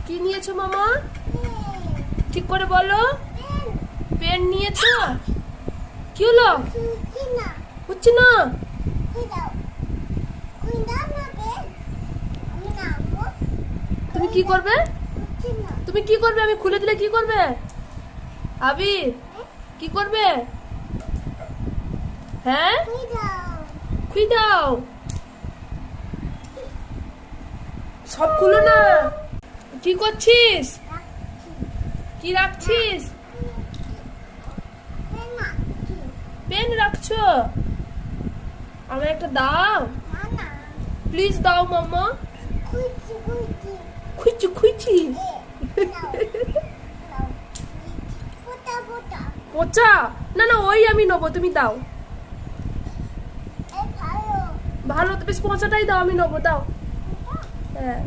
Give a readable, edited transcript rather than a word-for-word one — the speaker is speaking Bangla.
কি নিয়েছো মামা? ঠিক করে বলো। পেন নিয়েছো? কি হলো? হচ্ছে না। তুমি কি করবে? তুমি কি করবে? আমি খুলে দিলে কি করবে? আবির কি করবে? হ্যাঁ, খুই দাও। সব খুলো না। কি করছিস? কি রাখছিস? পেন রাখছো? আমার একটা দাও, প্লিজ দাও মাম্মা। খুঁজছি খুঁজছি। পচা না না, ওই আমি নেবো, তুমি দাও। ভালো তো বেশ, পচাটাই দাও, আমি নেবো, দাও। হ্যাঁ।